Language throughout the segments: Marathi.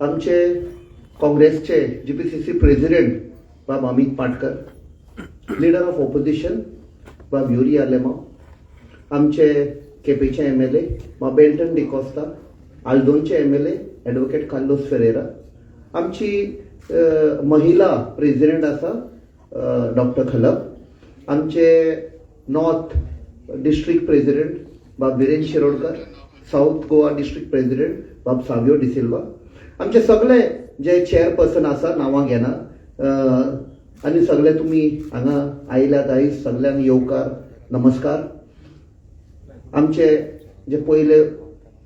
आमचे काँग्रेसचे GPCC प्रेसिडेंट बाब Amit Patkar, leader of opposition बाब युरी आलेमाव, आमचे केपेचे MLA बाब बेल्टन डिकोस्टा, आल्दोनचे MLA ॲडव्होकेट कार्लोस फेरेरा, आमची महिला प्रेसिडेंट आसा डॉक्टर खलप, आमचे नॉर्थ डिस्ट्रिक्ट प्रेसिडेंट बाब Viren Shirodkar, south Goa district president बाब सावियो डिसिल्वा, आमचे सगळे जे चेअरपर्सन आसा नांवां घेना, आनी सगळे तुमी हांगा आयल्यात आयज सगळ्यांक येवकार नमस्कार. आमचे जे पयले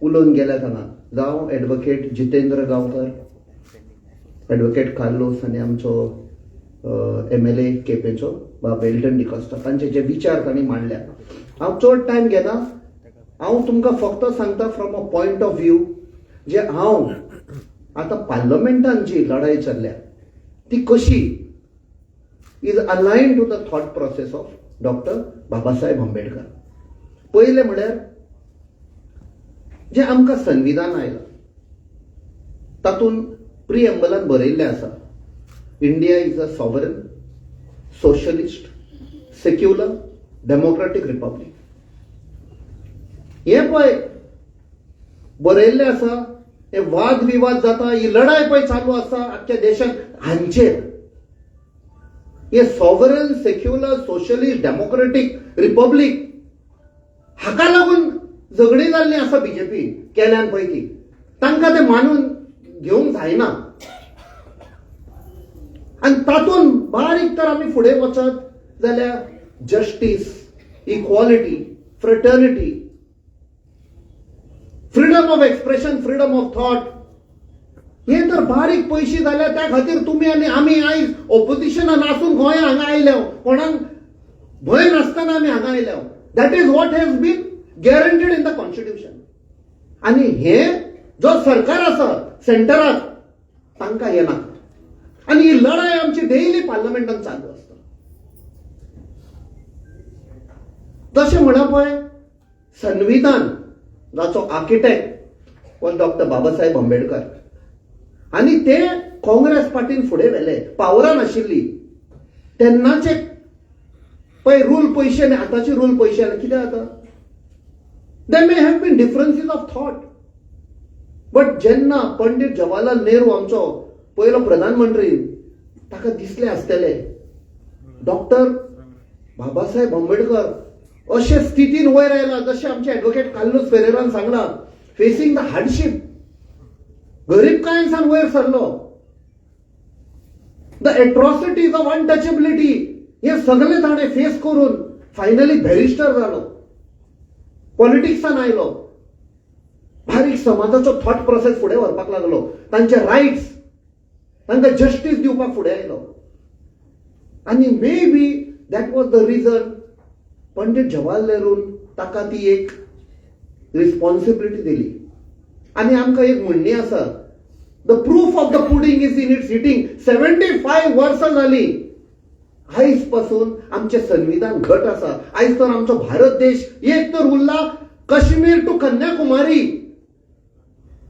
उलोवन गेल्यात हांगा जावं advocate Jitendra Gaonkar, advocate Carlos आनी आमचो MLA केपेचो बाब बेल्टन डिकोस्टा, तांचे जे विचार तांणी मांडल्या. हांव चड टायम घेना, हांव तुमकां फक्त सांगता from a point of view जे हांव आतां पार्लमेंटान जी लढाई चल्ल्या ती कशी is aligned to the thought process of doctor Babasaheb Ambedkar. पयले म्हळ्यार जे आमकां संविधान आयलां तातूंत प्रिएम्बलान बरयल्लें आसा, India is a sovereign socialist secular democratic republic. हे पळय बरयल्लें आसा, हे वाद विवाद जाता, ही लढाई पळय चालू आसा आख्ख्या देशात हांचेर. हे sovereign secular socialist democratic republic हाका लागून झगडी जाल्ली आसा BJP केल्यान पैकी. तांकां ते मानून घेवंक जायना आनी तातूंत बारीक तर आमी फुडें वचत जाल्यार justice, equality, fraternity, freedom of expression, freedom of thought, हे तर बारीक पयशी जाल्यार त्या खातीर तुमी आनी आमी आयज ऑपोजिशनान आसून गोंया हांगा आयल्या, कोणाक भंय नासतना आमी हांगा आयल्या. That is what has been guaranteed in the constitution. आनी हे जो सरकार आसा सेंटराक तांकां हे नाका. आनी ही लढाई आमची डेली पार्लमेंटान चालू आसता. तशें म्हणा पळय संविधान जाचो architect was doctor Babasaheb Ambedkar, आनी ते काँग्रेस पार्टीन फुडें व्हेले. पावरान आशिल्ली तेन्नाचे पळय रूल पयशे आनी आतांचे रूल पयशे आनी कितें जाता. They may have been differences of thought, but जेन्ना पंडीत जवाहरलाल नेहरू आमचो पयलो प्रधानमंत्री ताका दिसलें आसतलें डॉक्टर बाबासाहेब आंबेडकर अशे स्थितीन वयर आयला, जशें आमचे ॲडव्होकेट कार्लोस फेरेरान सांगला, फेसिंग द हार्डशीप, गरीबकायेंसान वयर सरलो, द एट्रॉसिटीज ऑफ अनटचेबिलिटी, हे सगळे ताणें फेस करून फायनली बॅरिस्टर जालो, पॉलिटिक्सान आयलो, बारीक समाजाचो थॉट प्रोसेस फुडें व्हरपाक लागलो, तांचे रायट्स तांकां जस्टीस दिवपाक फुडें आयलो. आनी maybe that was the reason Pandit Jawaharlal Nehru ताका ती एक रिस्पॉन्सिबिलिटी दिली. आनी आमकां एक म्हणणी आसा, the proof of the pudding is in its eating. 75 वर्सां जाली आयज पासून आमचे संविधान घट आसा. आयज तर आमचो भारत देश एक तर उरला Kashmir to Kanyakumari,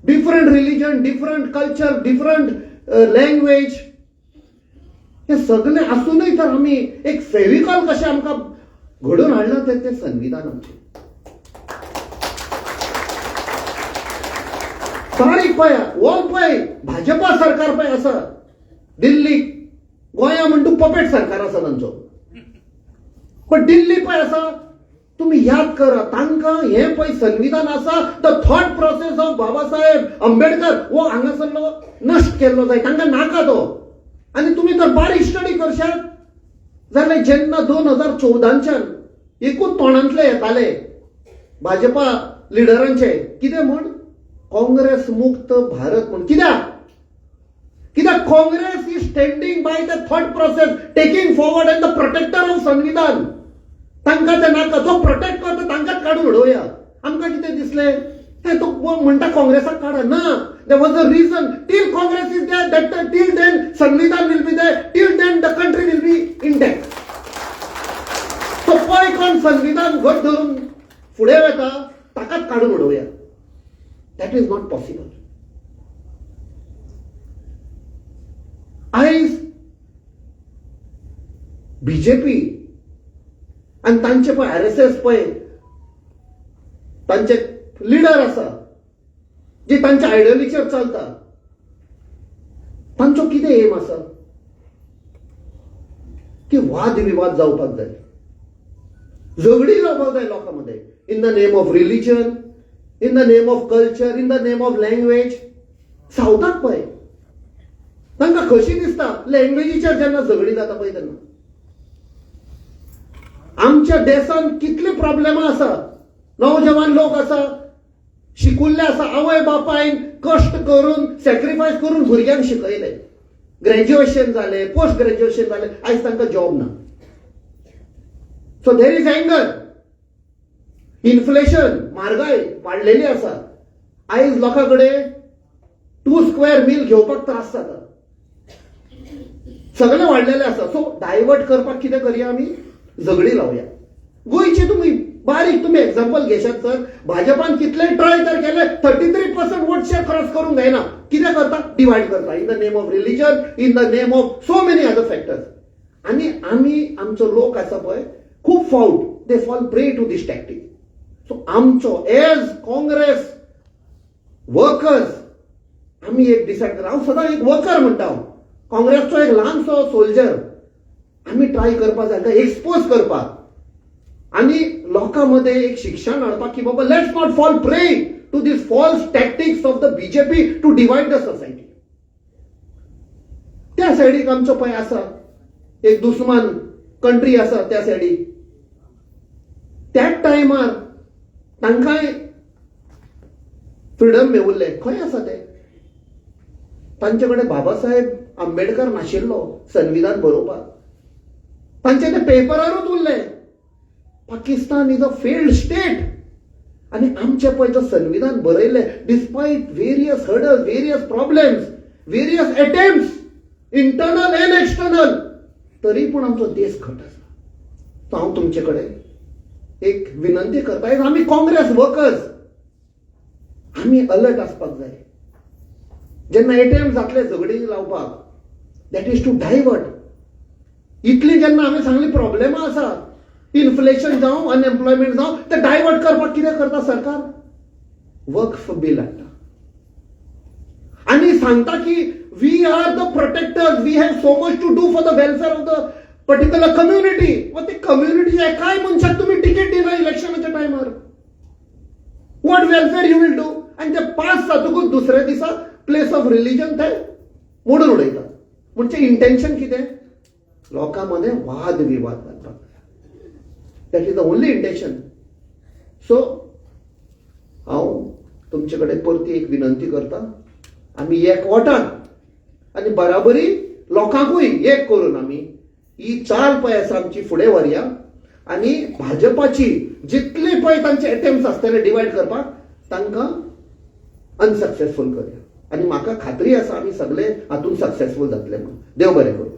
different religion, different culture, different language, हे सगळे आसूनय तर आमी एक फेविकॉल कशें आमकां घडोवन हाडला ते संविधान आमचें. बारीक पळय हो पळय भाजपा सरकार पळय आसा दिल्लीक, गोंया म्हणटा पपेट सरकार आसा तांचो, पण दिल्ली पळय आसा, तुम्ही याद करा तांकां हे पळय संविधान आसा, the thought process of Babasaheb Ambedkar वो हांगासरलो नश्ट केल्लो जाय, तांकां नाका तो. आनी तुमी तर बारीक स्टडी करशात जाल्यार जेन्ना 2014च्यान एकूच तोंडांतले येताले भाजपा लिडरांचे कितें म्हण, काँग्रेस मुक्त भारत म्हण. कित्याक Congress is standing by the thought process, taking forward and the protector of संविधान. तांकां ते नाका, जो प्रोटेक्ट करता तांकांच काडून उडोवया. आमकां कितें दिसलें हे तो म्हणटा काँग्रेसाक काडा, ना, there was a reason. Till Congress is there, that till then संविधान will be there, till then the country will be intact. तो पळय कोण संविधान घट धरून फुडें वता ताकाच काडून उडोवया. That is not possible. आयज बीजेपी आणि तांचे पळय RSS पळय तांचे लिडर आसा जे तांच्या आयडियोलॉजीचेर चलता, तांचो कितें एम आसा की वाद विवाद जावपाक जाय, झगडी जावपाक जाय लोकांमध्ये, in the name of religion, in the name of culture, in the name of language. सावथाक पळय तांकां कशी दिसता लँग्वेजीचेर जेन्ना झगडी जाता पळय तेन्ना. आमच्या देशांत कितले प्रॉब्लेम आसा, नौजवान लोक आसा, शिकुल्ले आसा, आवय बापायन कश्ट करून सॅक्रिफायस करून भुरग्यांक शिकयले, ग्रॅज्युएशन जाले, पोस्ट ग्रॅज्युएशन जाले, आयज तांकां जॉब ना. So there is anger. Inflation, म्हारगाय वाडलेली आसा. आयज लोकांकडे 2 स्क्वेअर मील घेवपाक त्रास जाता. सगळे वाडलेले आसा. सो डायवर्ट करपाक कितें करया आमी, झगडी लावया. गोंयचे तुम्ही बारीक तुम्ही एक्झाम्पल घेशात सर, भाजपान कितले ट्राय तर केले, 33% वोट शेअर क्रॉस करून जायना. कितें करता, डिवायड करता in the name of religion, in the name of so many other factors. आणि आम्ही आमचो लोक आसा पळय खूप फावट they fall prey to this tactic. So आमचो एज काँग्रेस वर्कर्स आम्ही एक डिसायड करा. हांव सदां एक वर्कर म्हणटा, हांव काँग्रेसचो एक ल्हानसो सोल्जर. आम्ही ट्राय करपाक जाय एक्सपोज करपाक आणि लोकांमध्ये एक शिक्षण हाडपाक की बाबा let's not fall prey to this false tactics of the BJP to divide the society. त्या सायडीक आमचो पळय आसा एक दुस्मान कंट्री आसा, त्या सायडीक त्याच टायमार तांकांय फ्रिडम मेळुल्ले. खंय आसा ते? तांचे कडेन बाबासाहेब आंबेडकर नाशिल्लो संविधान बरोवपाक. तांचे ते पेपरारूच उरले. Pakistan is a failed state. आणि आमचे पळय जो संविधान बरयले, despite various hurdles, various problems, various attempts, internal and external, तरी पूण आमचो देश घट आसा. तो हांव तुमचे कडेन एक विनंती करता, आमी काँग्रेस वर्कर्स आमी अलर्ट आसपाक जाय. जेन्ना अटेम्प्ट जातले झगडी लावपाक, दॅट इज टू डायवर्ट. इतली जेन्ना आमी सांगली प्रॉब्लेमां आसा, इन्फ्लेशन जावं, अनएम्प्लॉयमेंट जावं, ते डायवर्ट करपाक कितें करता सरकार? वक्फ बिल हाडटा आणि सांगता की we are the protectors, we have so much to do for the welfare of the particular community. व ते कम्युनिटीच्या काय मनशाक तुम्ही तिकीट दिला इलेक्शनाच्या टायमार? What welfare you will do? आणि ते पास जातकूच दुसऱ्या दिसा प्लेस ऑफ रिलिजन ते मोडून उडयता. म्हणजे इंटेन्शन कितें? लोकांमध्ये वाद विवाद घालपाक. That is the only intention. So हांव तुमचे कडेन परती एक विनंती करता, आमी एकवटान आनी बराबरी लोकांकूय एक करून आमी ही चाल पळय आसा आमची फुडें व्हरया. आणि भाजपाची जितली पळय तांचे अटेम्प्ट्स आसतले डिवायड करपाक, तांकां अनसक्सेसफूल करया. आणि म्हाका खात्री आसा आमी सगळे हातून सक्सेसफूल जातले म्हणून. देव बरें करूं.